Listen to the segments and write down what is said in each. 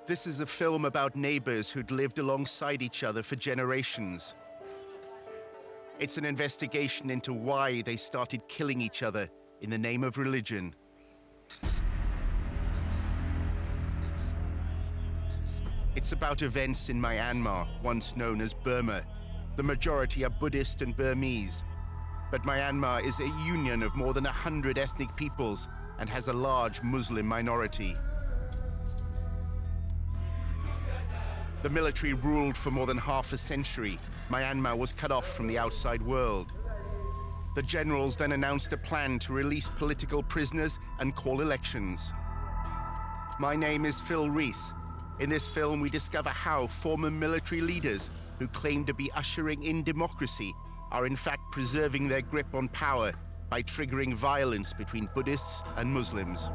This is a film about neighbors who'd lived alongside each other for generations. It's an investigation into why they started killing each other in the name of religion. It's about events in Myanmar, once known as Burma. The majority are Buddhist and Burmese. But Myanmar is a union of more than 100 ethnic peoples and has a large Muslim minority. The military ruled for more than half a century. Myanmar was cut off from the outside world. The generals then announced a plan to release political prisoners and call elections. My name is Phil Rees. In this film, we discover how former military leaders who claim to be ushering in democracy are in fact preserving their grip on power by triggering violence between Buddhists and Muslims.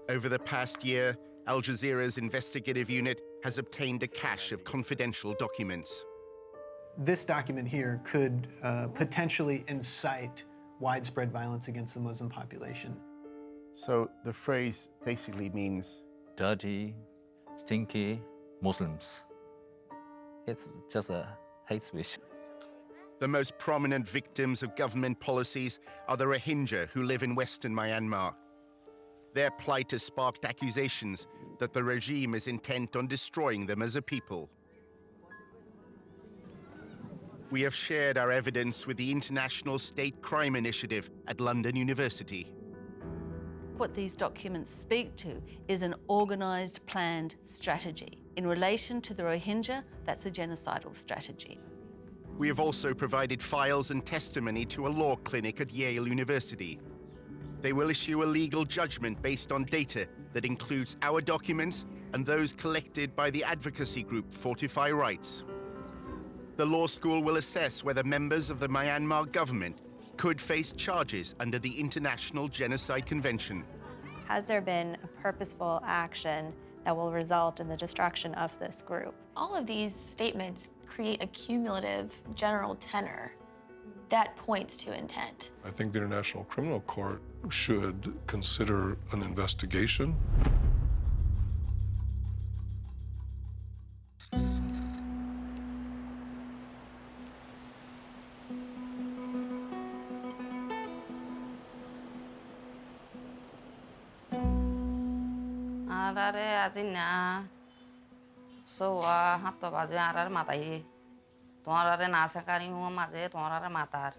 Over the past year, Al Jazeera's investigative unit has obtained a cache of confidential documents. This document here could potentially incite widespread violence against the Muslim population. So the phrase basically means dirty, stinky Muslims. It's just a hate speech. the most prominent victims of government policies are the Rohingya who live in Western Myanmar. Their plight has sparked accusations that the regime is intent on destroying them as a people. We have shared our evidence with the International State Crime Initiative at London University. What these documents speak to is an organised, planned strategy. In relation to the Rohingya, that's a genocidal strategy. We have also provided files and testimony to a law clinic at Yale University. They will issue a legal judgment based on data that includes our documents and those collected by the advocacy group Fortify Rights. The law school will assess whether members of the Myanmar government could face charges under the International Genocide Convention. Has there been a purposeful action that will result in the destruction of this group? All of these statements create a cumulative general tenor that points to intent. I think the International Criminal Court should consider an investigation. So have to bajar matai. Tomorrow na sakari mo maje tomorrow matar.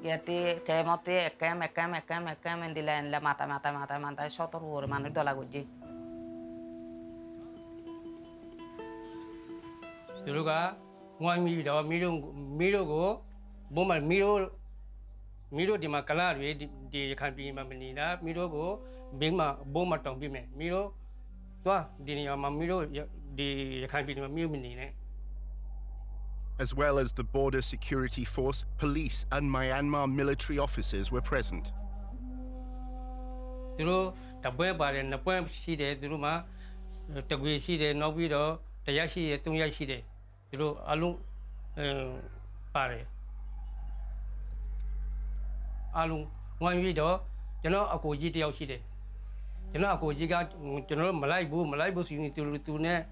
Geti kemote ekam in the land la mata shotor wor manu dola guji. Duruga ngoi mi do miro go bomal miro di makala di kan pi mamanina miro go bingma boma tong bi me miro to di ni ma miro di kan pi ma miro ni ne. As well as the border security force, police and Myanmar military officers were present. Duru tabwe bare na pwe shi de duru ma tagwe shi de no bi do taya shi de tung ya shi de duru alu bare alu ngwan wi do jano ako ji tayaw shi de jano ako ji ga jano malai bu si ni tu ne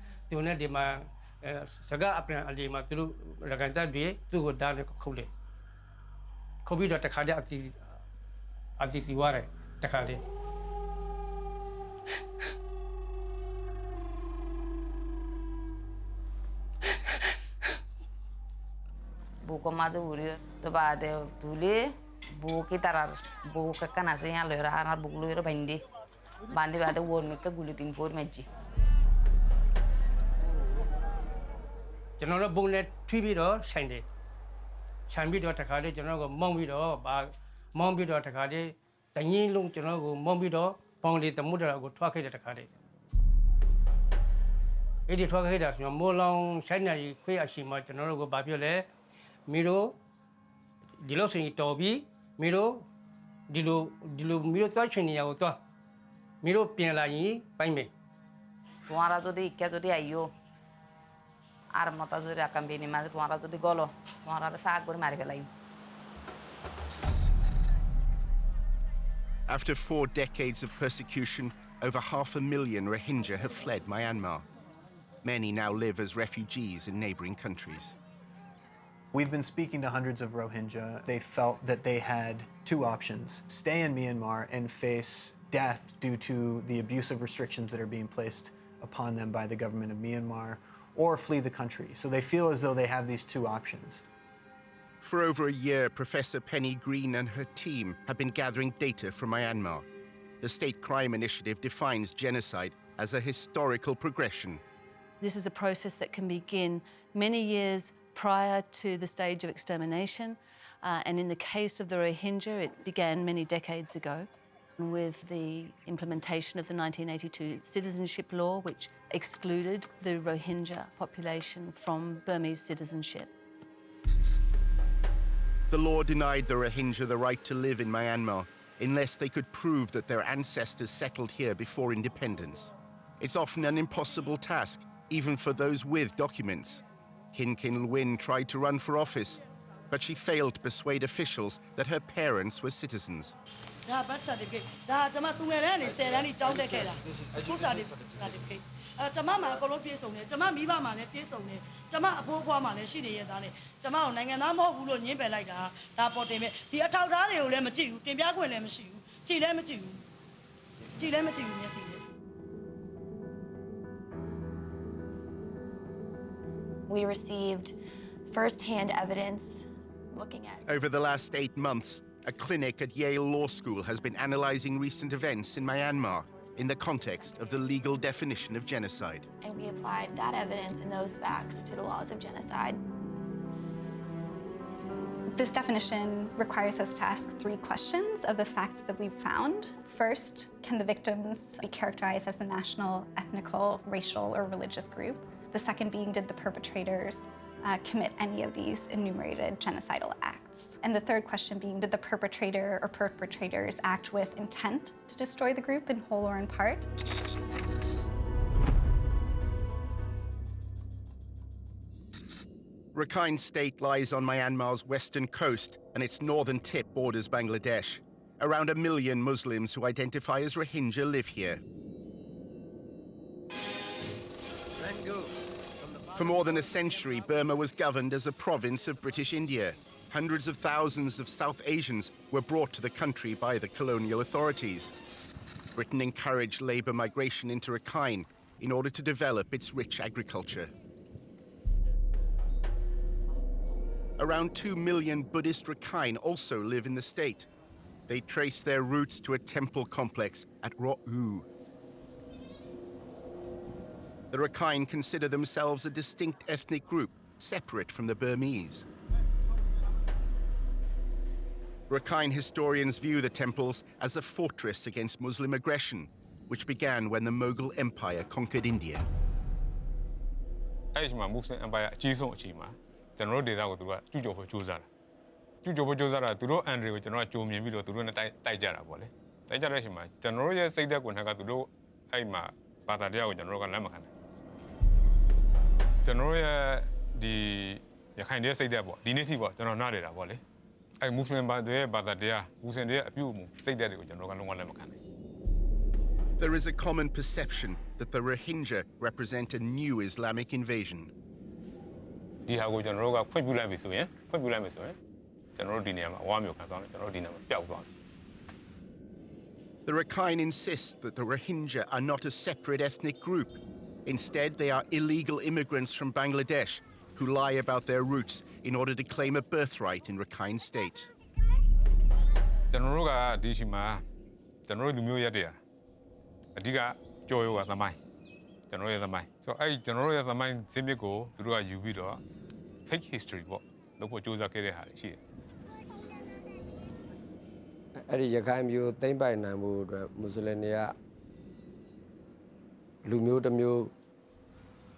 de ma saga apne ali ma tu raganta de tu ko da ne khole khobi do takha de ati si ware takha de Bu ko ma uri to ba de tule bu ki tarar bu ka kana se yan le ra na bu lu ro bandi ba de won me ka gulu tin for meji General Bonnet Tribido Sande. Shambido Takade, General Mombido, Mombido Takade, the Yin Lung General Mombido, Pongli the Mudra go talk at Takade. It is talk at your more long Shiny Quayashima, General go Babule, Miro, Dilosi Toby, Miro, Dilu Miro Thachini Auto, Miro Pianai, by me. Tuara to the Cato de Ayo. আর মতো যদি একাম বিনিময়ে তোমারা যদি গলো তোমারা শাক করে মারি ফেলাই After 4 decades of persecution, over 500,000 Rohingya have fled Myanmar. Many now live as refugees in neighboring countries. We've been speaking to hundreds of Rohingya. They felt that they had two options: stay in Myanmar and face death due to the abusive restrictions that are being placed upon them by the government of Myanmar, or flee the country. So they feel as though they have these two options. For over a year, Professor Penny Green and her team have been gathering data from Myanmar. The State Crime Initiative defines genocide as a historical progression. This is a process that can begin many years prior to the stage of extermination, and in the case of the Rohingya, it began many decades ago with the implementation of the 1982 citizenship law, which excluded the Rohingya population from Burmese citizenship. The law denied the Rohingya the right to live in Myanmar unless they could prove that their ancestors settled here before independence. It's often an impossible task, even for those with documents. Kin Kin Lwin tried to run for office, but she failed to persuade officials that her parents were citizens. birth certificate. Jama tu ngere ni 10 tန်းni ကျောင်းတက်ခဲ့တာ school certificate. Jama ma အကုန်လုံးပြည့်စုံတယ် Jama မိဘမှာလည်းပြည့်စုံတယ် Jama အဖိုးအဖွားမှာလည်းရှိနေရသားနဲ့ Jama ကိုနိုင်ငံသားမဟုတ်ဘူးလို့ညှင်းပယ်လိုက်တာဒါပေါ်တင်ပဲဒီအထောက်အထားတွေကိုလည်းမကြည့်ဘူးတင်ပြခွင့်လည်းမရှိဘူးကြည့်လည်းမကြည့်ဘူးကြည့်လည်းမကြည့်ဘူးမျက်စိနဲ့ We received first-hand evidence looking at Over the last 8 months, a clinic at Yale Law School has been analyzing recent events in Myanmar in the context of the legal definition of genocide. and we applied that evidence and those facts to the laws of genocide. This definition requires us to ask 3 questions of the facts that we've found. First, can the victims be characterized as a national, ethnical, racial, or religious group? The second being, did the perpetrators commit any of these enumerated genocidal acts? And the third question being, did the perpetrator or perpetrators act with intent to destroy the group in whole or in part? Rakhine State lies on Myanmar's western coast and its northern tip borders Bangladesh. Around 1 million Muslims who identify as Rohingya live here. For more than a century, Burma was governed as a province of British India. Hundreds of thousands of South Asians were brought to the country by the colonial authorities. Britain encouraged labour migration into Rakhine in order to develop its rich agriculture. Around 2 million Buddhist Rakhine also live in the state. They trace their roots to a temple complex at Ro'u. The Rakhine consider themselves a distinct ethnic group, separate from the Burmese. Rakhine historians view the temples as a fortress against Muslim aggression, which began when the Mughal Empire conquered India. အဲ့ဒီမှာ Muslim Empire အကြီးဆုံးအချိန်မှာကျွန်တော်တို့ဒေသကိုသူကကျူးကျော်ဖို့ကြိုးစားတာကျူးကျော်ဖို့ကြိုးစားတာသူတို့အန်ဒရီကိုကျွန်တော်ကကြိုမြင်ပြီးတော့သူတို့နဲ့တိုက်ကြတာပေါ့လေတိုက်ကြတဲ့အချိန်မှာကျွန်တော်တို့ရဲ့စိတ်သက်ကိုနှက်ကသူတို့အဲ့မှာဘာသာတရားကိုကျွန်တော်တို့ကလက်မခံတယ်ကျွန်တော်တို့ရဲ့ဒီရခိုင်တဲ့စိတ်သက်ပေါ့ဒီနေ့ထိပေါ့ကျွန်တော်နားနေတာပေါ့လေအဲ့ Muslim ဘာတွေဘာသာတရား Muslim တွေရဲ့အပြုအမူစိတ်သက်တွေကိုကျွန်တော်ကလုံးဝလက်မခံဘူး There is a common perception that the Rohingya represent a new Islamic invasion. ဒီဟာကိုကျွန်တော်တို့ကဖွင့်ပြလိုက်ပြီဆိုရင်ကျွန်တော်တို့ဒီနေရာမှာအဝါမျိုးခံသွားတယ်ကျွန်တော်တို့ဒီနေရာမှာပျောက်သွားတယ် The Rakhine insist that the Rohingya are not a separate ethnic group. Instead, they are illegal immigrants from Bangladesh who lie about their roots in order to claim a birthright in Rakhine State. ကျွန်တော်တို့ကဒီရှိမှာကျွန်တော်တို့လူမျိုးရက်တွေအဓိကကြော်ရောကသမိုင်းကျွန်တော်ရဲ့သမိုင်းဆိုတော့အဲ့ကျွန်တော်တို့ရဲ့သမိုင်းစင်းမြစ်ကိုသူတို့ကယူပြီးတော့ fake history ပေါ့လို့ပို့စူးစမ်းခဲ့တဲ့ဟာတွေရှိတယ်အဲ့ဒီရခိုင်မျိုးသိမ့်ပိုင်နိုင်မှုအတွက်မွတ်စလင်တွေကလူမျိုးတစ်မျိုး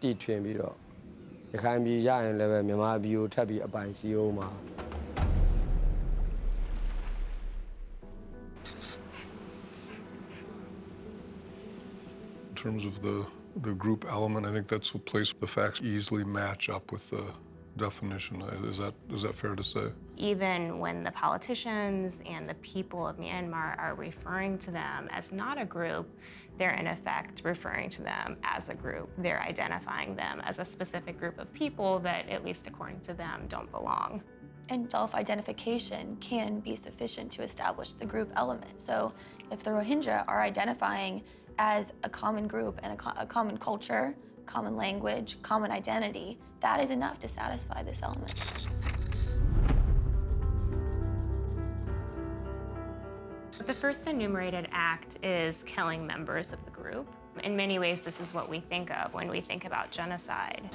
တည်ထွင်ပြီးတော့ရခိုင်ပြည်ရရင်လည်းပဲမြန်မာပြည်ကိုထပ်ပြီးအပိုင်စီအောင်မှာ In terms of the the group element, I think that's a place the facts easily match up with the definition. Is that fair to say? Even when the politicians and the people of Myanmar are referring to them as not a group, they're in effect referring to them as a group. They're identifying them as a specific group of people that, at least according to them, don't belong. And self-identification can be sufficient to establish the group element. So if the Rohingya are identifying as a common group and a common culture, common language, common identity, that is enough to satisfy this element. The first enumerated act is killing members of the group. In many ways, this is what we think of when we think about genocide.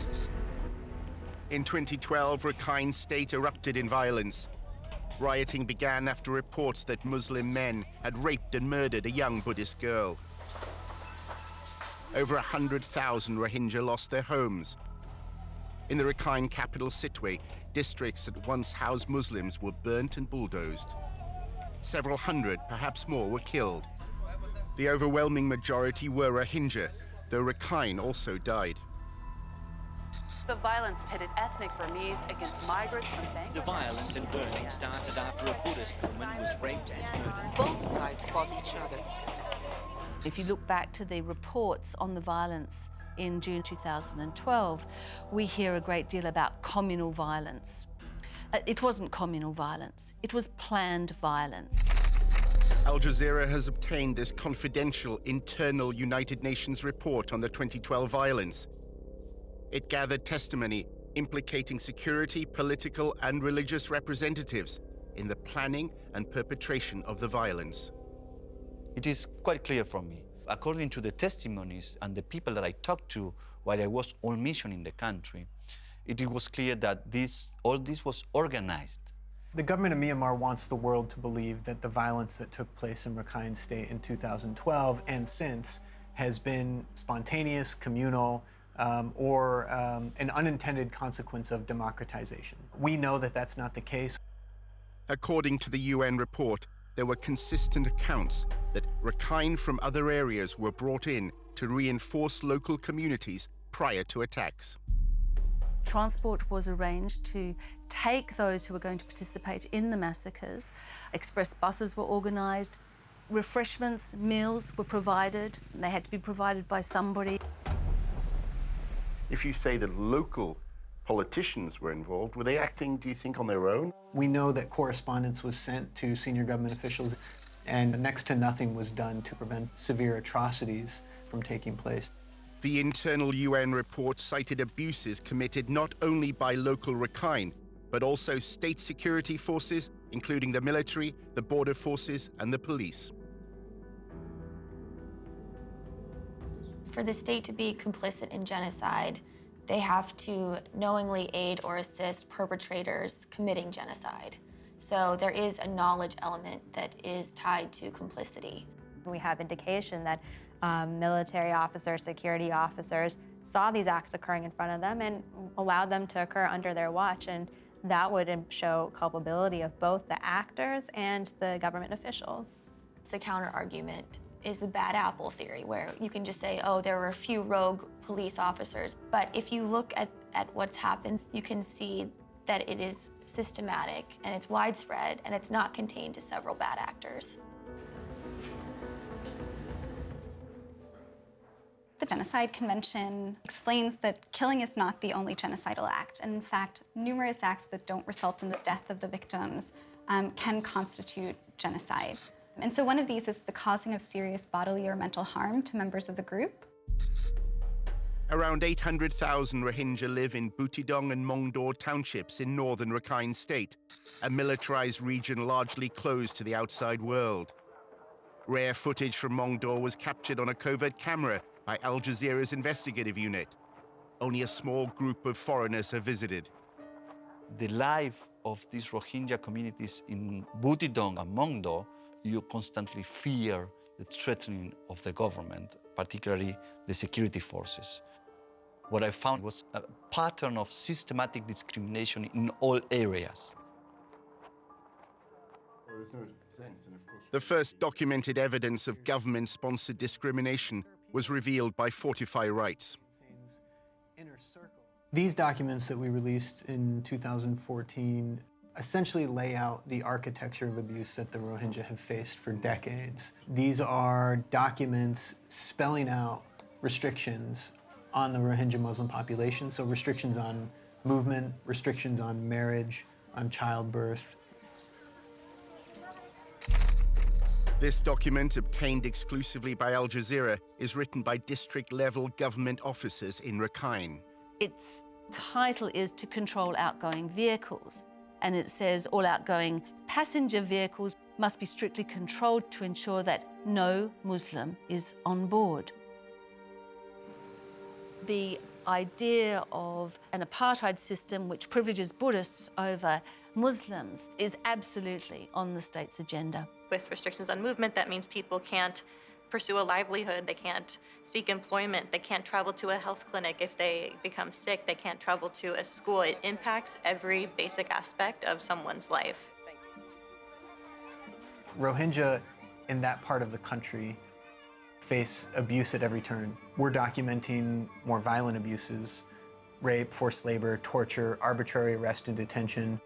In 2012, Rakhine State erupted in violence. Rioting began after reports that Muslim men had raped and murdered a young Buddhist girl. Over 100,000 Rohingya lost their homes. In the Rakhine capital Sitwe, districts that once housed Muslims were burnt and bulldozed. Several hundred, perhaps more, were killed. The overwhelming majority were Rohingya, though Rakhine also died. The violence pitted ethnic Burmese against migrants from Bangladesh. The violence and burning started after a Buddhist woman was raped and murdered. Both sides fought each other. If you look back to the reports on the violence in June 2012, we hear a great deal about communal violence. It wasn't communal violence, it was planned violence. Al Jazeera has obtained this confidential internal United Nations report on the 2012 violence. It gathered testimony implicating security, political, and religious representatives in the planning and perpetration of the violence. It is quite clear for me. According to the testimonies and the people that I talked to while I was on mission in the country, it was clear that all this was organized. The government of Myanmar wants the world to believe that the violence that took place in Rakhine State in 2012 and since has been spontaneous, communal, or an unintended consequence of democratization. We know that that's not the case. According to the UN report, there were consistent accounts that Rakhine from other areas were brought in to reinforce local communities prior to attacks. Transport was arranged to take those who were going to participate in the massacres. Express buses were organised. Refreshments, meals were provided. They had to be provided by somebody. If you say that local politicians were involved, were they acting, do you think, on their own? We know that correspondence was sent to senior government officials, and next to nothing was done to prevent severe atrocities from taking place. The internal UN report cited abuses committed not only by local Rakhine, but also state security forces, including the military, the border forces, and the police. For the state to be complicit in genocide, they have to knowingly aid or assist perpetrators committing genocide. So there is a knowledge element that is tied to complicity. We have indication that military officers, security officers saw these acts occurring in front of them and allowed them to occur under their watch, and that would show culpability of both the actors and the government officials. The counter-argument is the bad apple theory, where you can just say, oh, there were a few rogue police officers. But if you look at what's happened, you can see that it is systematic and it's widespread and it's not contained to several bad actors. The Genocide Convention explains that killing is not the only genocidal act. And in fact, numerous acts that don't result in the death of the victims can constitute genocide. And so one of these is the causing of serious bodily or mental harm to members of the group. Around 800,000 Rohingya live in Butidong and Mongdor townships in northern Rakhine State, a militarized region largely closed to the outside world. Rare footage from Mongdor was captured on a covert camera by Al Jazeera's investigative unit. Only a small group of foreigners have visited. The life of these Rohingya communities in Butidong and Mongdor, you constantly fear the threatening of the government, particularly the security forces. What I found was a pattern of systematic discrimination in all areas. The first documented evidence of government-sponsored discrimination was revealed by Fortify Rights. These documents that we released in 2014 essentially lay out the architecture of abuse that the Rohingya have faced for decades. These are documents spelling out restrictions on the Rohingya Muslim population, so restrictions on movement, restrictions on marriage, on childbirth. This document, obtained exclusively by Al Jazeera, is written by district-level government officers in Rakhine. Its title is To Control Outgoing Vehicles, and it says all outgoing passenger vehicles must be strictly controlled to ensure that no Muslim is on board. The idea of an apartheid system which privileges Buddhists over Muslims is absolutely on the state's agenda. With restrictions on movement, that means people can't pursue a livelihood, they can't seek employment, they can't travel to a health clinic. If they become sick, they can't travel to a school. It impacts every basic aspect of someone's life. Rohingya in that part of the country face abuse at every turn. We're documenting more violent abuses, rape, forced labor, torture, arbitrary arrest and detention.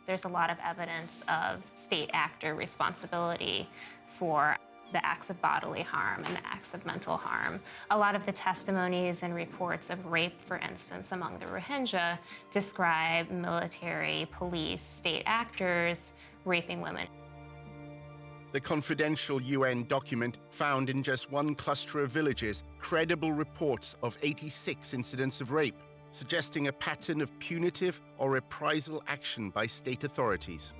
There's a lot of evidence of state actor responsibility for the acts of bodily harm and the acts of mental harm. A lot of the testimonies and reports of rape, for instance, among the Rohingya describe military, police, state actors raping women. The confidential UN document found in just one cluster of villages credible reports of 86 incidents of rape, suggesting a pattern of punitive or reprisal action by state authorities.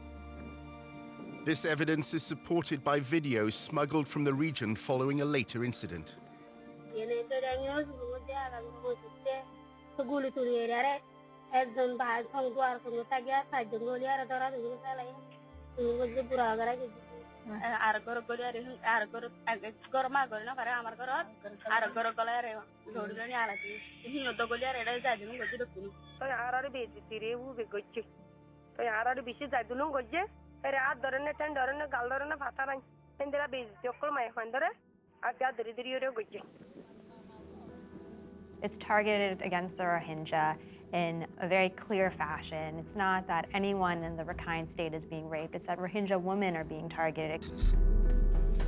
This evidence is supported by videos smuggled from the region following a later incident. It's targeted against the Rohingya in a very clear fashion. It's not that anyone in the Rakhine state is being raped, it's that Rohingya women are being targeted.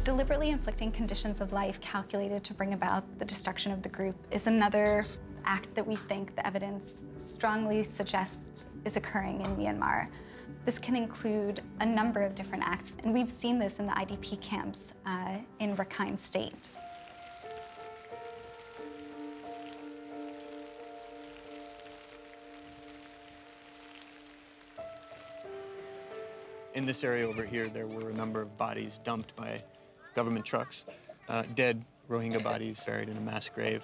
Deliberately inflicting conditions of life calculated to bring about the destruction of the group is another act that we think the evidence strongly suggests is occurring in Myanmar. This can include a number of different acts, and we've seen this in the IDP camps in Rakhine state. In this area over here, there were a number of bodies dumped by government trucks, dead Rohingya bodies buried in a mass grave.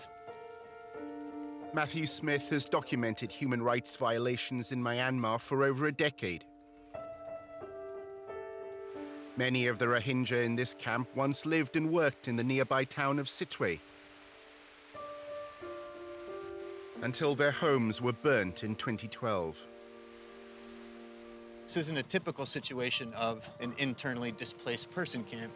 Matthew Smith has documented human rights violations in Myanmar for over a decade. Many of the Rohingya in this camp once lived and worked in the nearby town of Sitwe, until their homes were burnt in 2012. This isn't a typical situation of an internally displaced person camp.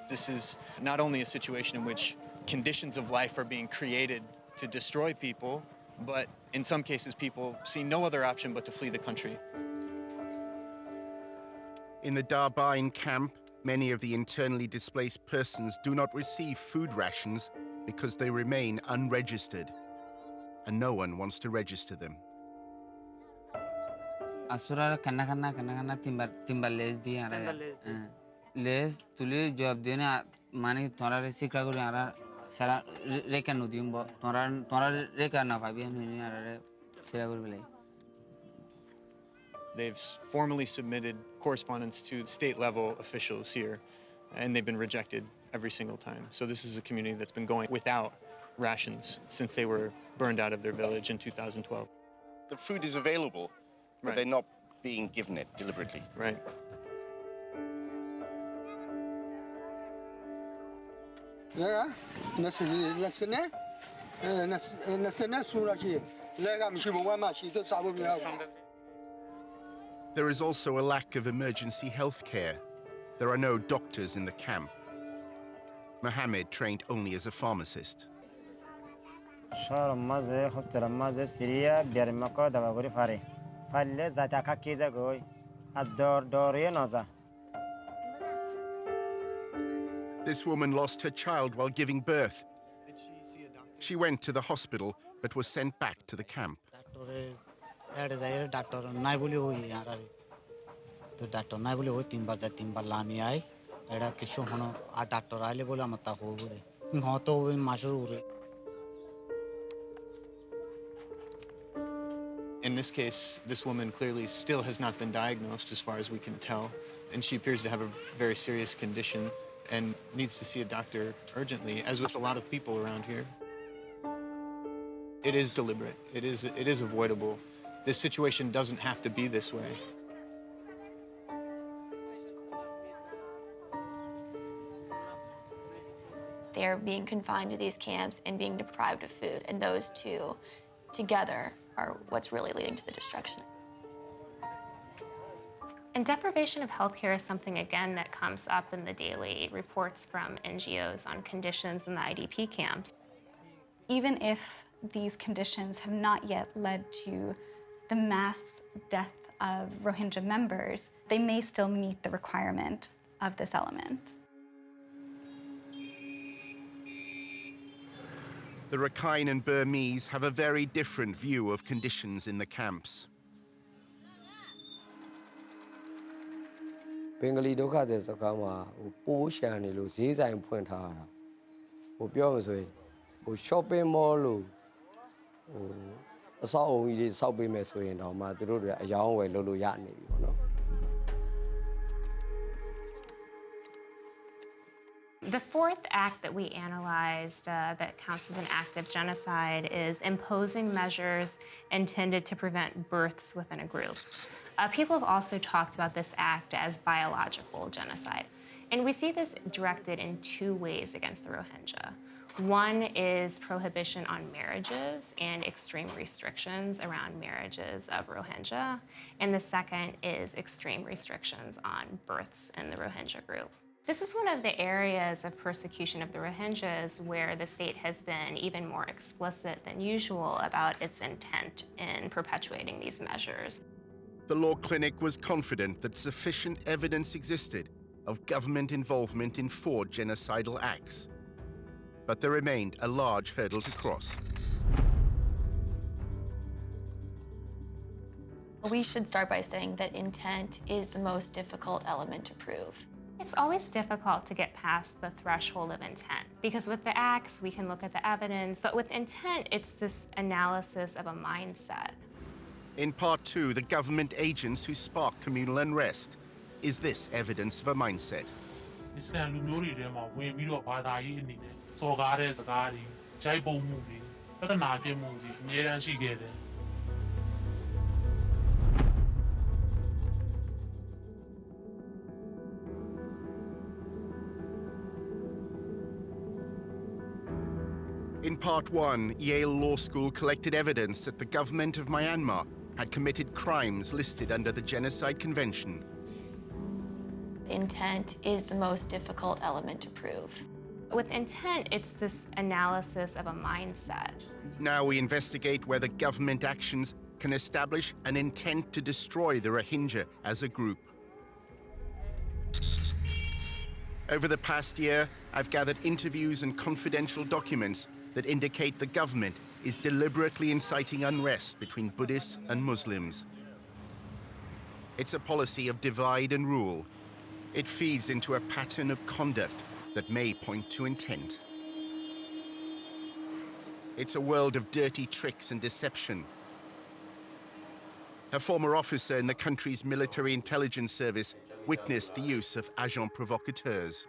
This is not only a situation in which conditions of life are being created to destroy people, but in some cases people see no other option but to flee the country. In the Darbain camp, many of the internally displaced persons do not receive food rations because they remain unregistered, and no one wants to register them. Asura kanna timber les di ara les tuli job dena mani tora sikra guri ara sara reka no dimbo tora reka na pabi no ara sira guri belai. They've formally submitted correspondence to state-level officials here, and they've been rejected every single time. So this is a community that's been going without rations since they were burned out of their village in 2012. The food is available, but they're not being given it deliberately. Right. The There is also a lack of emergency health care. There are no doctors in the camp. Mohammed trained only as a pharmacist. This woman lost her child while giving birth. She went to the hospital but was sent back to the camp. In this case, this woman clearly still has not been diagnosed as far as we can tell, and she appears to have a very serious condition and needs to see a doctor urgently, as with a lot of people around here. It is deliberate. It is avoidable. This situation doesn't have to be this way. They're being confined to these camps and being deprived of food, and those two together are what's really leading to the destruction. And deprivation of healthcare is something, again, that comes up in the daily reports from NGOs on conditions in the IDP camps. Even if these conditions have not yet led to the mass death of Rohingya members, they may still meet the requirement of this element. The Rakhine and Burmese have a very different view of conditions in the camps. Bengali ဒုက္ခသည်စခန်းမှာပိုးရှန်နေလို့ဈေးဆိုင်ဖွင့်ထားတာပြောမှဆိုရင်shopping mall လို့အဆောက်အုံကြီးတွေစောက်ပေးမယ်ဆိုရင်တော့မှသူတို့တွေအယောင်းဝယ်လုပ်လို့ရနေပြီပေါ့နော် The fourth act that we analyzed that counts as an act of genocide is imposing measures intended to prevent births within a group. People have also talked about this act as biological genocide. And we see this directed in two ways against the Rohingya. One is prohibition on marriages and extreme restrictions around marriages of Rohingya. And the second is extreme restrictions on births in the Rohingya group. This is one of the areas of persecution of the Rohingyas where the state has been even more explicit than usual about its intent in perpetuating these measures. The law clinic was confident that sufficient evidence existed of government involvement in 4 genocidal acts. But there remained a large hurdle to cross. We should start by saying that intent is the most difficult element to prove. It's always difficult to get past the threshold of intent because with the acts, we can look at the evidence, but with intent, it's this analysis of a mindset. In part 2, the government agents who sparked communal unrest. Is this evidence of a mindset? In part 1, Yale Law School collected evidence that the government of Myanmar had committed crimes listed under the Genocide Convention. Intent is the most difficult element to prove. With intent, it's this analysis of a mindset. Now we investigate whether government actions can establish an intent to destroy the Rohingya as a group. Over the past year, I've gathered interviews and confidential documents that indicate the government is deliberately inciting unrest between Buddhists and Muslims. It's a policy of divide and rule. It feeds into a pattern of conduct that may point to intent. It's a world of dirty tricks and deception. A former officer in the country's military intelligence service witnessed the use of agents provocateurs.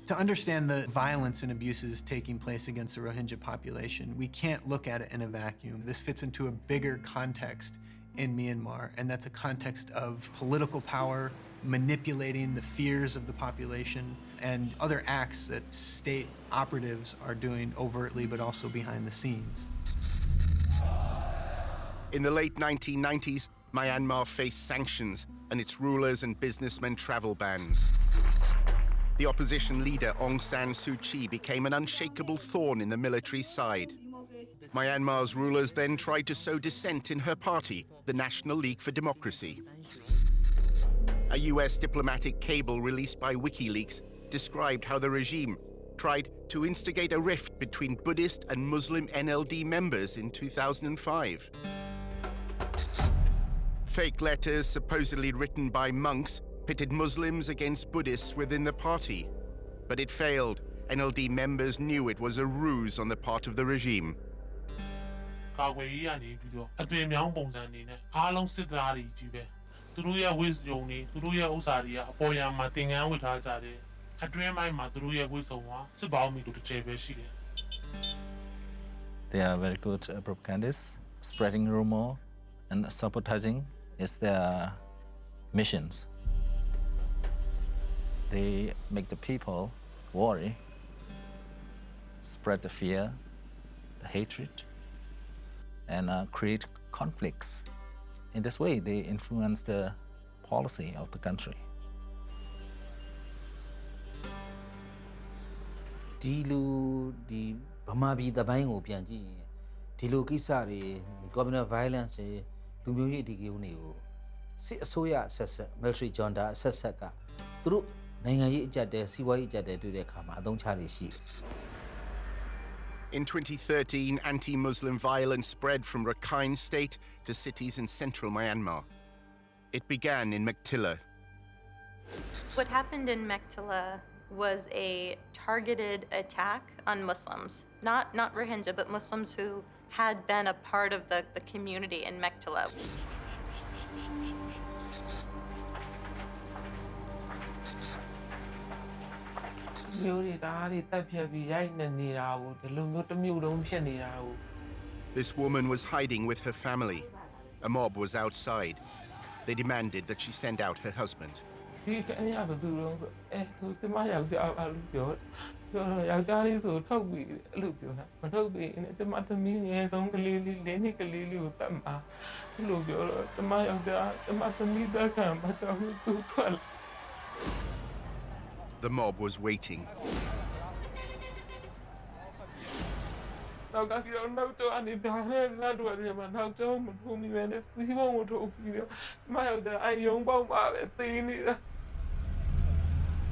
To understand the violence and abuses taking place against the Rohingya population, we can't look at it in a vacuum. This fits into a bigger context in Myanmar, and that's a context of political power, manipulating the fears of the population, and other acts that state operatives are doing overtly but also behind the scenes. In the late 1990s, Myanmar faced sanctions and its rulers and businessmen travel bans. The opposition leader Aung San Suu Kyi became an unshakable thorn in the military's side. Myanmar's rulers then tried to sow dissent in her party, the National League for Democracy. A US diplomatic cable released by WikiLeaks described how the regime tried to instigate a rift between Buddhist and Muslim NLD members in 2005. Fake letters supposedly written by monks pitted Muslims against Buddhists within the party. But it failed. NLD members knew it was a ruse on the part of the regime. They are very good propagandists. Spreading rumor and sabotaging is their missions. They make the people worry, spread the fear, the hatred, and create conflicts. In this way, they influence the policy of the country. ဒီဗမာပြည်တပိုင်းကိုပြန်ကြည့်ရင်ဒီလိုကိစ္စတွေ communal violence လူမျိုးရေးအဓိကရုဏ်းတွေကိုစစ်အစိုးရဆက်ဆက် military junta ဆက်ဆက်ကသူတို့နိုင်ငံရေးအကြက်တဲစီးပွားရေးအကြက်တဲတွေ့တဲ့အခါမှာအသုံးချရရှိတယ် In 2013, anti-Muslim violence spread from Rakhine State to cities in central Myanmar. It began in Mektila. What happened in Mektila was a targeted attack on Muslims, not Rohingya, but Muslims who had been a part of the community in Mektila. This woman was hiding with her family. A mob was outside. They demanded that she send out her husband. The mob was waiting.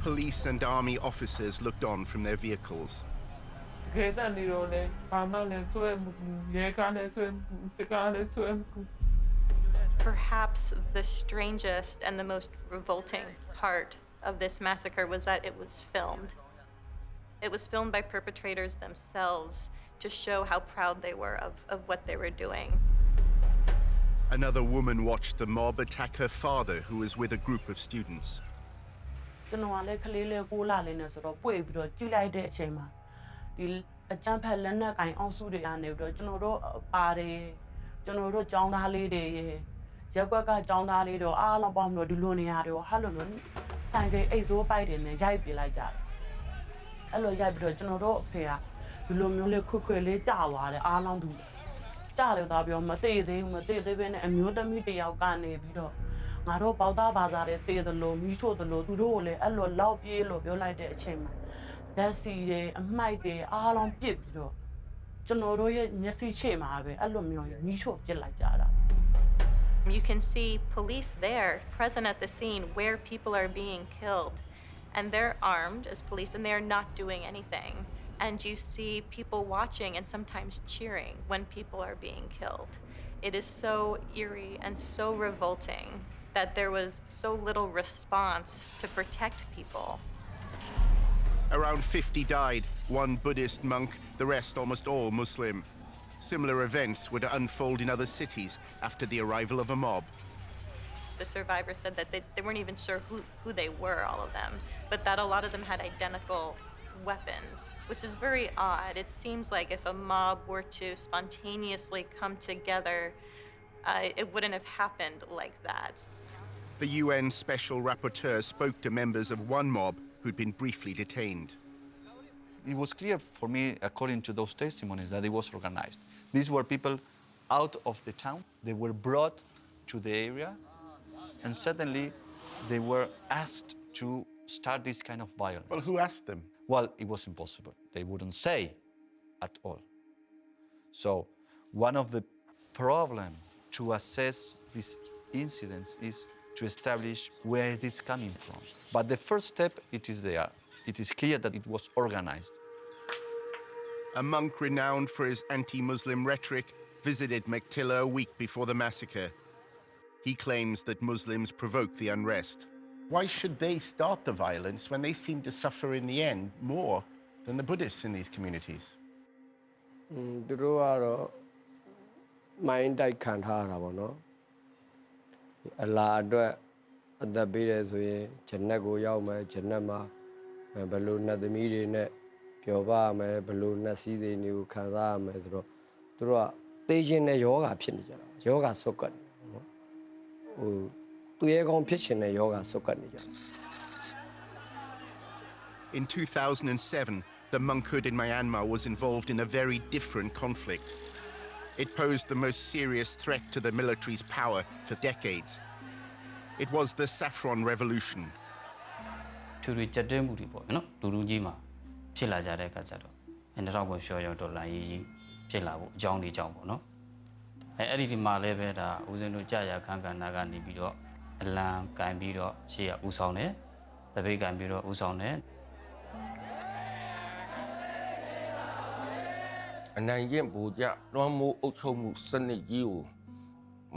Police and army officers looked on from their vehicles. Perhaps the strangest and the most revolting part of this massacre was that it was filmed. It was filmed by perpetrators themselves to show how proud they were of what they were doing. Another woman watched the mob attack her father, who was with a group of students. You can see police there, present at the scene where people are being killed. And they're armed as police and they're not doing anything. And you see people watching and sometimes cheering when people are being killed. It is so eerie and so revolting that there was so little response to protect people. Around 50 died, one Buddhist monk, the rest almost all Muslim. Similar events were to unfold in other cities after the arrival of a mob. the survivors said that they weren't even sure who they were, all of them, but that a lot of them had identical weapons, which is very odd. It seems like if a mob were to spontaneously come together, it wouldn't have happened like that. The UN Special Rapporteur spoke to members of one mob who'd been briefly detained. It was clear for me, according to those testimonies, that it was organized. These were people out of the town. They were brought to the area, and suddenly they were asked to start this kind of violence. Well, who asked them? Well, it was impossible. They wouldn't say at all. So one of the problems to assess these incidents is to establish where it is coming from. But the first step, it is there. It is clear that it was organized. A monk renowned for his anti-Muslim rhetoric visited Mektila a week before the massacre. He claims that Muslims provoked the unrest. Why should they start the violence when they seem to suffer in the end more than the Buddhists in these communities? သူတို့ကတော့မိုင်းတိုက်ခံထားတာပေါ့နော်အလားအတွက်အသက်ပေးတယ်ဆိုရင်ဂျန်နတ်ကိုရောက်မယ်ဂျန်နတ်မှာဘယ်လိုနတ်သမီးတွေနဲ့ပျော်ပါမယ်ဘယ်လိုနတ်စည်းစိမ်တွေကိုခံစားရမယ်ဆိုတော့သူတို့ကတေးခြင်းနဲ့ယောဂဖြစ်နေကြတာယောဂဆုတ်ကတ်နော်ဟိုသူရဲကောင်းဖြစ်ခြင်းနဲ့ယောဂဆုတ်ကတ်နေကြတာ In 2007, the monkhood in Myanmar was involved in a very different conflict. It posed the most serious threat to the military's power for decades. It was the Saffron Revolution. ထူထူကြက်တဲမှုတွေပေါ့နော်လူလူကြီးမှာဖြစ်လာကြတဲ့အခါကျတော့နောက်ကိုရှော့ရောဒေါ်လာကြီးဖြစ်လာဖို့အကြောင်းတွေကြောင့်ပေါ့နော်အဲ့ဒီဒီမှာလည်းပဲဒါဦးဇင်းတို့ကြာရခန်းကဏ္ဍကနေပြီးတော့အလံကန်ပြီးတော့ရှေ့ကဦးဆောင်တယ်တပိတ်ကန်ပြီးတော့ဦးဆောင်တယ် အနိုင်ကျင့်ပူကြလွှမ်းမိုးအုပ်ချုပ်မှုစနစ်ကြီးကို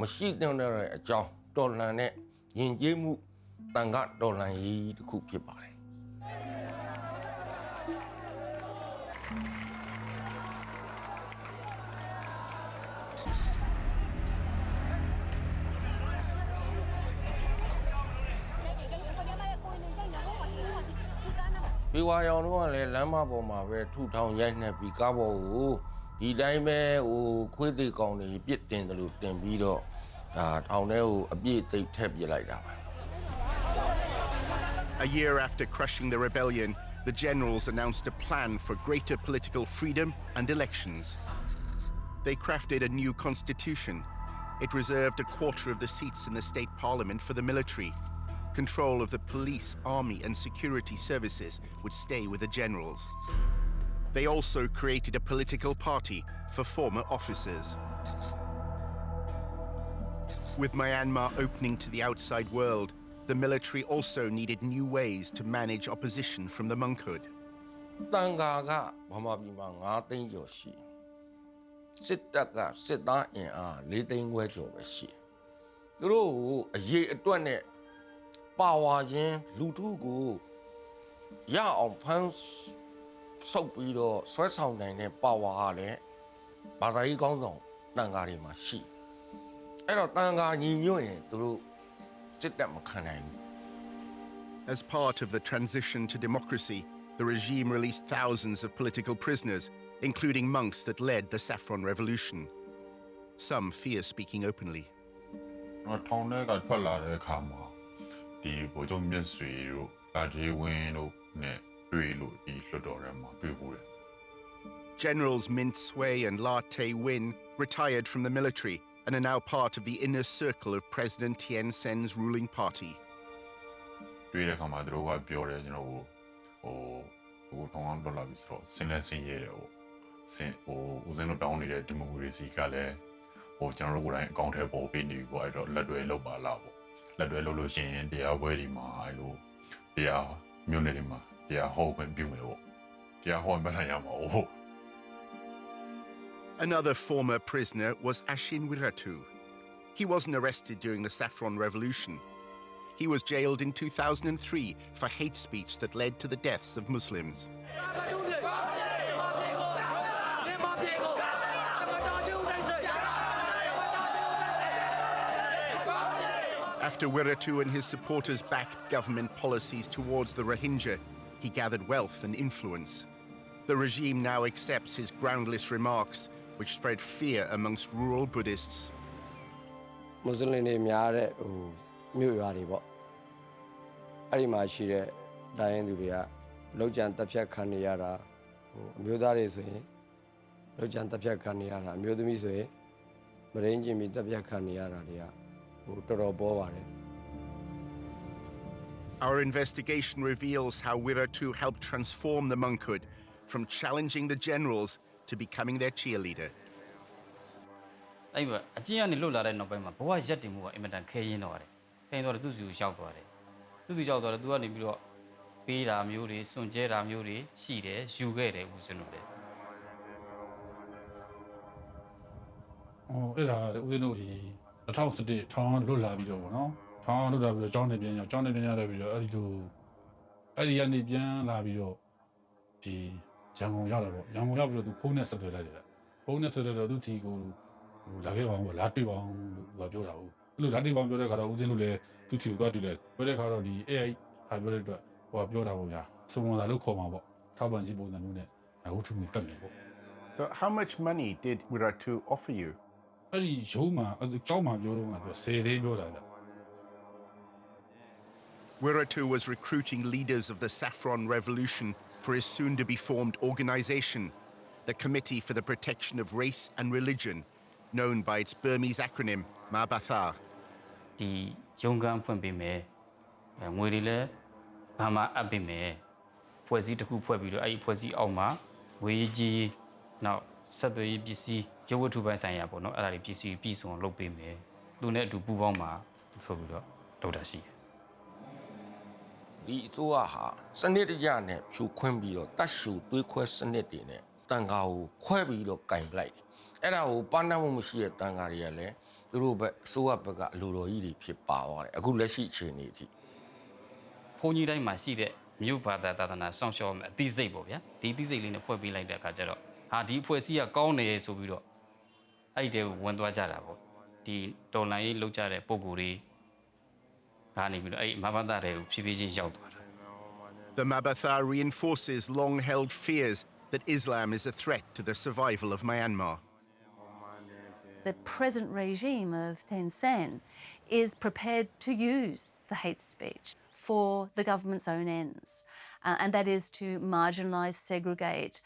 မရှိတဲ့တဲ့အကြောင်းတော်လှန်တဲ့ယဉ်ကျေးမှုတန်ခါတော်လှန်ရေးတစ်ခုဖြစ်ပါတယ် ဒီဝါရောင်တော့လည်းလမ်းမပေါ်မှာပဲထူထောင်ရိုက်နှက်ပြီးကားပေါ်ကိုဒီတိုင်းပဲဟိုခွေးသေးကောင်တွေပြစ်တင်တယ်လို့တင်ပြီးတော့ဒါထောင်ထဲကိုအပြည့်သိပ်ထည့်ပြလိုက်တာပါ A year after crushing the rebellion, the generals announced a plan for greater political freedom and elections. They crafted a new constitution. It reserved a quarter of the seats in the state parliament for the military. Control of the police, army, and security services would stay with the generals. They also created a political party for former officers. With Myanmar opening to the outside world, the military also needed new ways to manage opposition from the monkhood. တန်ခါကဗမာပြည်မှာ9သိန်းကျော်ရှိစစ်တပ်ကစစ်သားအင်အား4သိန်းခွဲကျော်ပဲရှိသူတို့အရေးအတွက်နဲ့ပါဝါချင်းလူထုကိုရအောင်ဖမ်းဆုပ်ပြီးတော့ဆွဲဆောင်နိုင်တဲ့ပါဝါကလည်းဘာသာရေးကောင်းဆောင်တန်ခါတွေမှာရှိအဲ့တော့တန်ခါညီညွတ်ရင်သူတို့စစ်တပ်မခံနိုင်ဘူး As part of the transition to democracy, the regime released thousands of political prisoners, including monks that led the Saffron Revolution. Some fear speaking openly. ထောင်ထဲကထွက်လာတဲ့အခါမှာဒီဗိုလ်ချုပ်မြတ်ဆွေတို့ဗာဒီဝင်းတို့နဲ့တွေ့လို့ဒီလွှတ်တော်ထဲမှာတွေ့ဖို့တယ် Generals Mint Sway and La Tay Win retired from the military and are now part of the inner circle of President Thein Sen's ruling party. တွေ့တဲ့အခါမှာသူတို့ကပြောတယ်ကျွန်တော်ဟိုထောင်အောင်ထွက်လာပြီဆိုတော့ဆင်းလဲဆင်းရဲတယ်ဟိုဦးစင်းတို့တောင်းနေတဲ့ဒီမိုကရေစီကလည်းကျွန်တော်တို့ကိုယ်တိုင်အကောင့်ထဲပေါ်ပေးနေပြီပေါ့အဲ့တော့လက်တွေလောက်ပါလားပေါ့လက်တွေလောက်လို့ရှိရင်တရားပွဲဒီမှာအဲ့လိုတရားမြို့နယ်တွေမှာတရားဟောခွင့်ပြုမယ်ပေါ့တရားဟောမှဆိုင်ရမှာဟုတ် Another former prisoner was Ashin Wiratu. He wasn't arrested during the Saffron Revolution. He was jailed in 2003 for hate speech that led to the deaths of Muslims. After Wiratu and his supporters backed government policies towards the Rohingya, he gathered wealth and influence. The regime now accepts his groundless remarks, which spread fear amongst rural Buddhists. Muslim တွေများတဲ့မြို့ရွာတွေပေါ့အဲ့ဒီမှာရှိတဲ့တိုင်းရင်းသူတွေကလောက်ကျန်တပ်ဖြတ်ခံနေရတာအမျိုးသားတွေဆိုရင်လောက်ကျန်တပ်ဖြတ်ခံနေရတာအမျိုးသမီးဆိုရင်မရင်းကျင်ပြီးတပ်ဖြတ်ခံနေရတာတွေကတော်တော်ပေါ်ပါတယ် Our investigation reveals how Wiratu helped transform the monkhood from challenging the generals to becoming their cheerleader. အဲ့မှာအကျဉ်းကနေလွတ်လာတဲ့နောက်ပိုင်းမှာဘဝရက်တည်မှုကအင်မတန်ခဲရင်းတော့တယ်။ခဲရင်းတော့သူ့စီကိုရှောက်သွားတယ်။သူ့စီရှောက်သွားတော့သူကနေပြီးတော့ပေးတာမျိုးတွေစွန့်ကြဲတာမျိုးတွေရှိတယ်ယူခဲ့တယ်ဦးဇင်းတို့လည်း အဲ့ဒါဦးဇင်းတို့ဒီ2017ထောင်လွတ်လာပြီးတော့ဗောနော်ထောင်လွတ်လာပြီးတော့ကျောင်းနေပြန်ရောက်ကျောင်းနေပြန်ရတဲ့ပြီးတော့အဲ့ဒီကနေပြန်လာပြီးတော့ဒီရန်ကုန်ရောက်တယ်ဗောရန်ကုန်ရောက်ပြီးတော့သူဖုန်းနဲ့ဆက်သွယ်လိုက်တယ်ဖုန်းနဲ့ဆက်သွယ်တော့သူတီကိုလာခဲ့ပါအောင်ဗောလာတွေ့ပါအောင်လို့ပြောတာဟုတ်အဲ့လိုလာတွေ့ပါအောင်ပြောတဲ့ခါတော့ဦးဇင်းတို့လည်းသူတီကိုသွားတွေ့တယ်ပြောတဲ့ခါတော့ဒီ AI ဟာပြောတဲ့အတွက်ဟိုပြောတာဗောဗျာစုံမလာလို့ခေါ်မှာဗောထောက်ပံ့ကြီးပုံစံမျိုးနဲ့အခုထူနေတက်နေဗော So how much money did Wiratu offer you? အဲ့ဒီရုံးမှာကျောင်းမှာပြောတော့ကသူ10သိန်းပြောတာဗျ Wiratu was recruiting leaders of the Saffron Revolution for his soon-to-be-formed organization, the Committee for the Protection of Race and Religion, known by its Burmese acronym, Mabatha. ဒီရုံးခန်းဖွင့်ပေးမယ်ငွေတွေလည်းဘာမှအပ်ပေးမယ်ဖွဲ့စည်းတစ်ခုဖွဲ့ပြီးတော့အဲ့ဒီဖွဲ့စည်းအောက်မှာငွေကြီးနောက်ဆက်သွယ်ရေးပစ္စည်းရုပ်ဝတ္ထုပိုင်းဆိုင်ရာပေါ့နော်အဲ့ဒါတွေပစ္စည်းပြည်စုံလုပ်ပေးမယ်သူနဲ့အတူပူးပေါင်းမှာဆိုပြီးတော့လုပ်တာရှိတယ် ဒီအစိုးရဟာစနစ်တကျနဲ့ဖြူခွင်းပြီးတော့တတ်ရှူတွေးခွဲစနစ်တွေနဲ့တန်ခါကိုခွဲပြီးတော့ကင်ပလိုက်တယ်အဲ့ဒါကိုပန်းနှံ့မှုမရှိတဲ့တန်ခါတွေကလည်းသူတို့ဘက်အစိုးရဘက်ကအလိုတော်ကြီးတွေဖြစ်ပါသွားတယ်အခုလက်ရှိအခြေအနေအထိဘုန်းကြီးတိုင်းမှာရှိတဲ့မြို့ဘာသာသာသနာစောင့်ရှောက်မယ်အသိစိတ်ပေါ့ဗျာဒီအသိစိတ်လေးနဲ့ဖွဲ့ပေးလိုက်တဲ့အခါကျတော့ဟာဒီအဖွဲ့အစည်းကကောင်းတယ်ဆိုပြီးတော့အဲ့ဒီတဲကိုဝင်သွားကြတာပေါ့ဒီတော်လိုင်းရေးလောက်ကြတဲ့ပုံကိုယ်တွေကနေပြီးတော့အဲ့မဘာသာတွေကိုဖြည်းဖြည်းချင်းရောက်သွားတာ The Mabatha reinforces long-held fears that Islam is a threat to the survival of Myanmar. The present regime of Thein Sein is prepared to use the hate speech for the government's own ends, and that is to marginalise, segregate,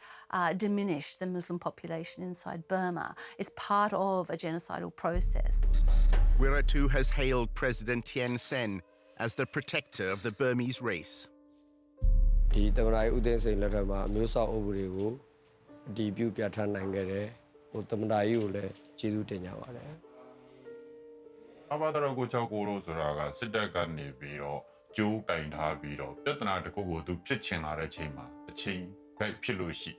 diminish the Muslim population inside Burma. It's part of a genocidal process. Wiratu has hailed President Thein Sein as the protector of the Burmese race. ဒီသမ္မတဦးသိန်းစိန်လက်ထက်မှာအမျိုးဆောင်ဥပဒေကိုအတည်ပြုပြဋ္ဌာန်းနိုင်ခဲ့တယ်ဟိုသမ္မတကြီးကိုလည်းကျေးဇူးတင်ကြပါတယ် အဘာတရကိုချောက်ကိုလို့ဆိုတာကစစ်တပ်ကနေပြီးတော့ကျိုးတိုင်ထားပြီးတော့ပြဿနာတစ်ခုကိုသူဖြစ်ချင်လာတဲ့ချိန်မှာအချိန်ခိုက်ဖြစ်လို့ရှိ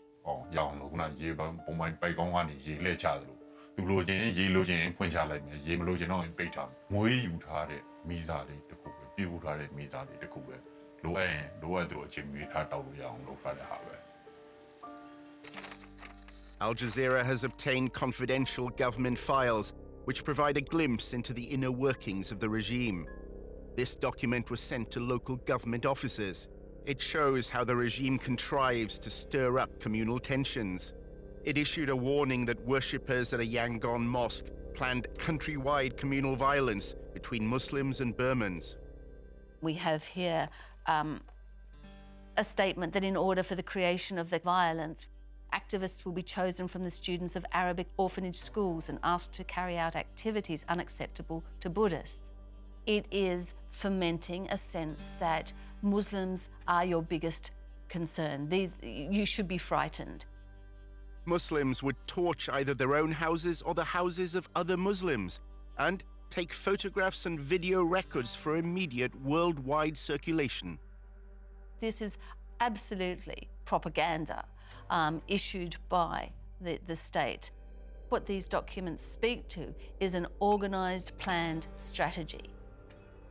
ရောင်လို့ခုနရေပန်းပုံမှန်ပိုက်ကောင်းကနေရေလဲချသလိုသူလိုချင်ရေလိုချင်ဖွင့်ချလိုက်မယ်ရေမလိုချင်တော့ပိတ်ထားမွေးယူထားတဲ့မိစားတွေတစ်ခုပဲပြူထားတဲ့မိစားတွေတစ်ခုပဲလိုအပ်ရင်လိုအပ်သူအချိန်မီထားတောက်လို့ရအောင်လုပ်ထားတဲ့ဟာပဲ Al Jazeera has obtained confidential government files which provide a glimpse into the inner workings of the regime. This document was sent to local government officers. It shows how the regime contrives to stir up communal tensions. It issued a warning that worshippers at a Yangon mosque planned countrywide communal violence between Muslims and Burmans. We have here a statement that in order for the creation of the violence, activists will be chosen from the students of Arabic orphanage schools and asked to carry out activities unacceptable to Buddhists. It is fomenting a sense that Muslims are your biggest concern. You should be frightened. Muslims would torch either their own houses or the houses of other Muslims and take photographs and video records for immediate worldwide circulation. This is absolutely propaganda issued by the state. What these documents speak to is an organised, planned strategy.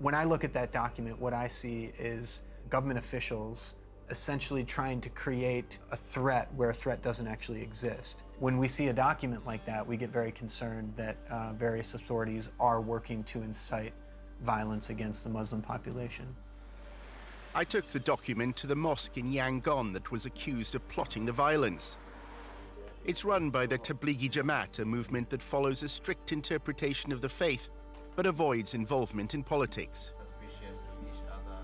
When I look at that document, what I see is government officials essentially trying to create a threat where a threat doesn't actually exist. When we see a document like that, we get very concerned that various authorities are working to incite violence against the Muslim population. I took the document to the mosque in Yangon that was accused of plotting the violence. It's run by the Tablighi Jamaat, a movement that follows a strict interpretation of the faith but avoids involvement in politics.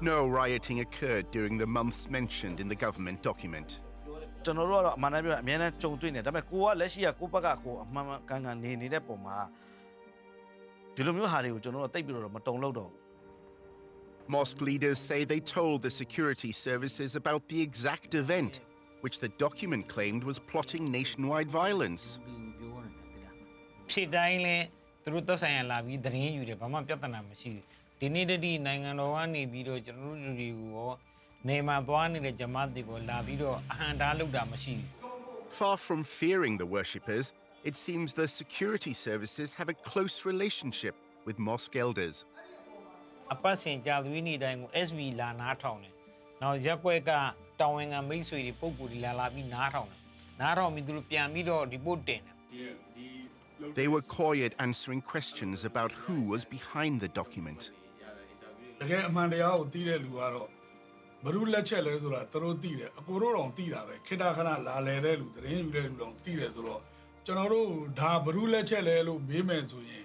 No rioting occurred during the months mentioned in the government document. ကျွန်တော်တို့ကတော့အမှန်တမ်းပြောအများနဲ့ကြုံတွေ့နေဒါပေမဲ့ကိုကလက်ရှိကကိုဘက်ကကိုအမှန်ကန်ကန်နေနေတဲ့ပုံမှာဒီလိုမျိုးဟာတွေကိုကျွန်တော်တို့တိတ်ပြီးတော့မတုံ့လောက်တော့ဘူး Mosque leaders say they told the security services about the exact event, which the document claimed was plotting nationwide violence. ဖြစ်တိုင်းလဲသူတို့သက်ဆိုင်ရာလာပြီးသတင်းယူတယ်ဘာမှပြဿနာမရှိဘူးဒီနေ့တည်းနိုင်ငံတော်ကနေပြီးတော့ကျွန်တော်တို့တွေကိုရောနေမှာသွားနေတဲ့ဂျမတ်တွေကိုလာပြီးတော့အဟံတားလုပ်တာမရှိဘူး Far from fearing the worshippers, it seems the security services have a close relationship with mosque elders. အပတ်စဉ်ကြာသွေးနေ့တိုင်းကို SB လာနားထောင်တယ်နောက်ရက်ကွက်ကတောင်ဝင်ကမိတ်ဆွေတွေပုံကူတွေလာပြီးနားထောင်တယ်နားထောင်ပြီးသူတို့ပြန်ပြီးတော့ report တင်တယ် They were quiet, answering questions about who was behind the document. တကယ်အမှန်တရားကိုသိတဲ့လူကတော့ဘ누구လက်ချက်လဲဆိုတာသူတို့သိတယ်အကိုတို့တောင်သိတာပဲခိတခဏလာလဲတဲ့လူသတင်းယူတဲ့လူတောင်သိတယ်ဆိုတော့ကျွန်တော်တို့ဒါဘ누구လက်ချက်လဲလို့မေးမယ်ဆိုရင်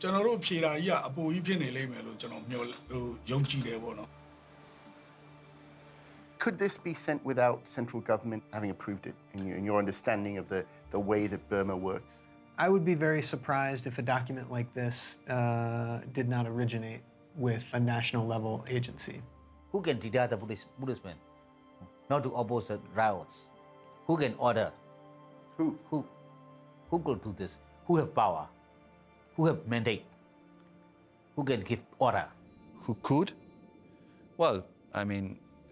ကျွန်တော်တို့ဖြေတာကြီးကအပူကြီးဖြစ်နေလိမ့်မယ်လို့ကျွန်တော်ယုံကြည်တယ်ပေါ့နော် Could this be sent without central government having approved it in your understanding of the way that Burma works? I would be very surprised if a document like this did not originate with a national level agency. Who can deter the policemen not to oppose the riots? Who can order? Who could do this? Who have power? Who have mandate? Who can give order? Who could? Well, I mean,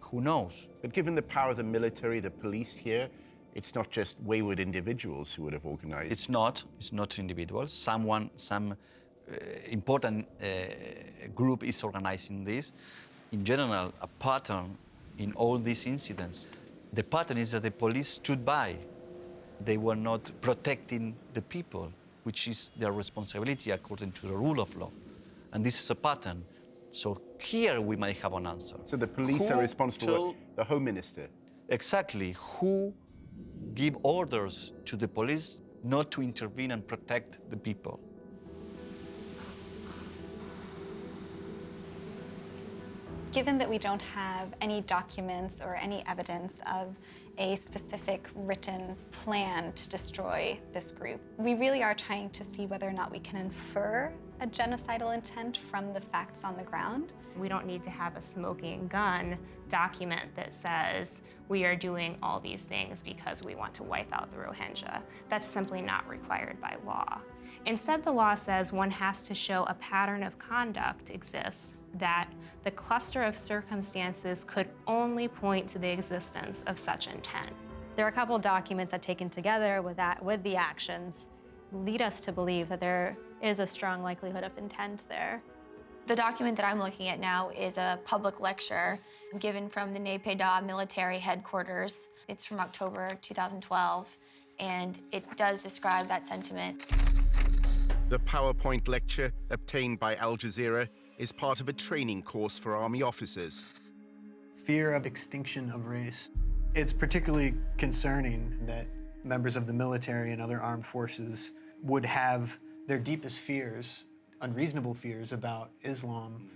who knows? But given the power of the military, the police here, it's not just wayward individuals who would have organized. It's not individuals. Some important group is organizing this. In general, a pattern in all these incidents. The pattern is that the police stood by. They were not protecting the people, which is their responsibility according to the rule of law. And this is a pattern. So here we might have an answer. So the police are responsible, the Home Minister? Exactly. Who give orders to the police not to intervene and protect the people? Given that we don't have any documents or any evidence of a specific written plan to destroy this group, we really are trying to see whether or not we can infer a genocidal intent from the facts on the ground. We don't need to have a smoking gun document that says we are doing all these things because we want to wipe out the Rohingya. That's simply not required by law. Instead, the law says one has to show a pattern of conduct exists that the cluster of circumstances could only point to the existence of such intent. There are a couple documents that taken together with the actions lead us to believe that there is a strong likelihood of intent there. The document that I'm looking at now is a public lecture given from the Naypyidaw military headquarters. It's from October 2012, and it does describe that sentiment. The PowerPoint lecture, obtained by Al Jazeera, is part of a training course for army officers. Fear of extinction of race. It's particularly concerning that members of the military and other armed forces would have their deepest fears, unreasonable fears about Islam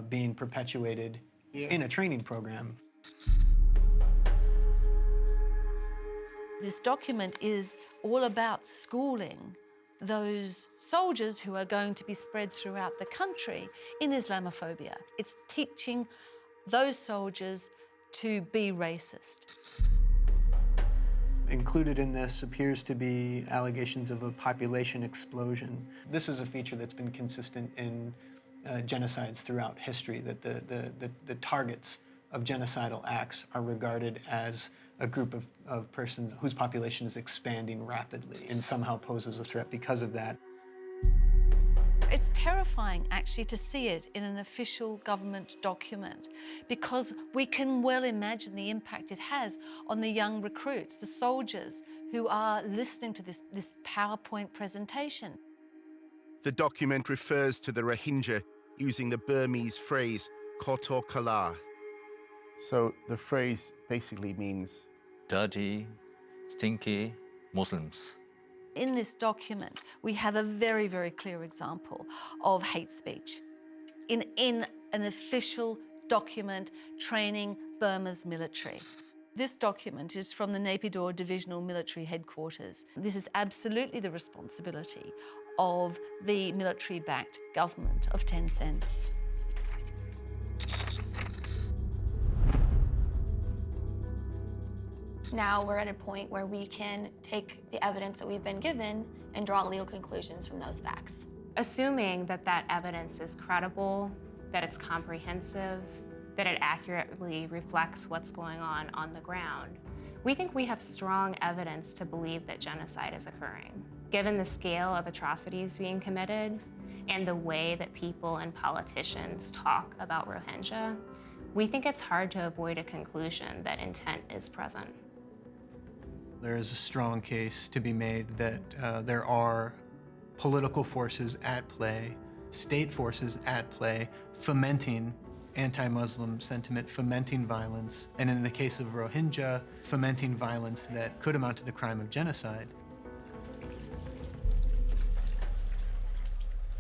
being perpetuated in a training program. This document is all about schooling those soldiers who are going to be spread throughout the country in Islamophobia. It's teaching those soldiers to be racist. Included in this appears to be allegations of a population explosion. This is a feature that's been consistent in genocides throughout history, that the targets of genocidal acts are regarded as a group of persons whose population is expanding rapidly and somehow poses a threat because of that. It's terrifying, actually, to see it in an official government document because we can well imagine the impact it has on the young recruits, the soldiers who are listening to this PowerPoint presentation. The document refers to the Rohingya using the Burmese phrase koto kala. So the phrase basically means dirty, stinky Muslims. In this document, we have a very, very clear example of hate speech in an official document training Burma's military. This document is from the Naypyidaw Divisional Military Headquarters. This is absolutely the responsibility of the military-backed government of Tencent. Now we're at a point where we can take the evidence that we've been given and draw legal conclusions from those facts. Assuming that that evidence is credible, that it's comprehensive, that it accurately reflects what's going on the ground, we think we have strong evidence to believe that genocide is occurring. Given the scale of atrocities being committed and the way that people and politicians talk about Rohingya, we think it's hard to avoid a conclusion that intent is present. There is a strong case to be made that there are political forces at play, state forces at play, fomenting anti-Muslim sentiment, fomenting violence, and in the case of Rohingya, fomenting violence that could amount to the crime of genocide.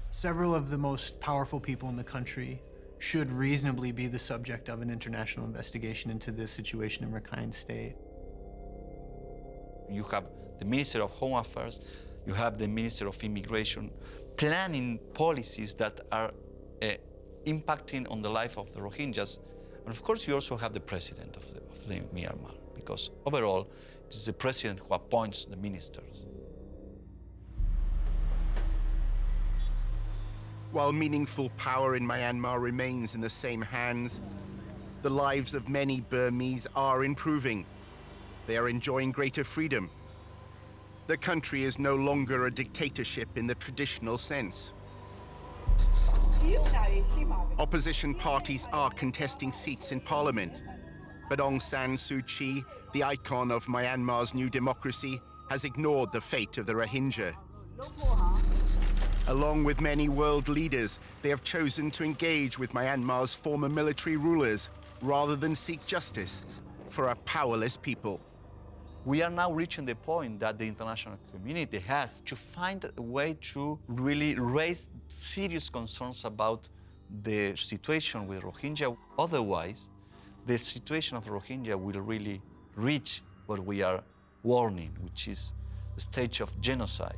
Several of the most powerful people in the country should reasonably be the subject of an international investigation into the situation in Rakhine State. You have the Minister of Home Affairs, you have the Minister of Immigration, planning policies that are impacting on the life of the Rohingyas. And of course, you also have the President of the Myanmar, because overall, it is the President who appoints the ministers. While meaningful power in Myanmar remains in the same hands, the lives of many Burmese are improving. They are enjoying greater freedom. The country is no longer a dictatorship in the traditional sense. Opposition parties are contesting seats in parliament, but Aung San Suu Kyi, the icon of Myanmar's new democracy, has ignored the fate of the Rohingya. Along with many world leaders, they have chosen to engage with Myanmar's former military rulers rather than seek justice for a powerless people. We are now reaching the point that the international community has to find a way to really raise serious concerns about the situation with Rohingya. Otherwise, the situation of Rohingya will really reach what we are warning, which is the stage of genocide.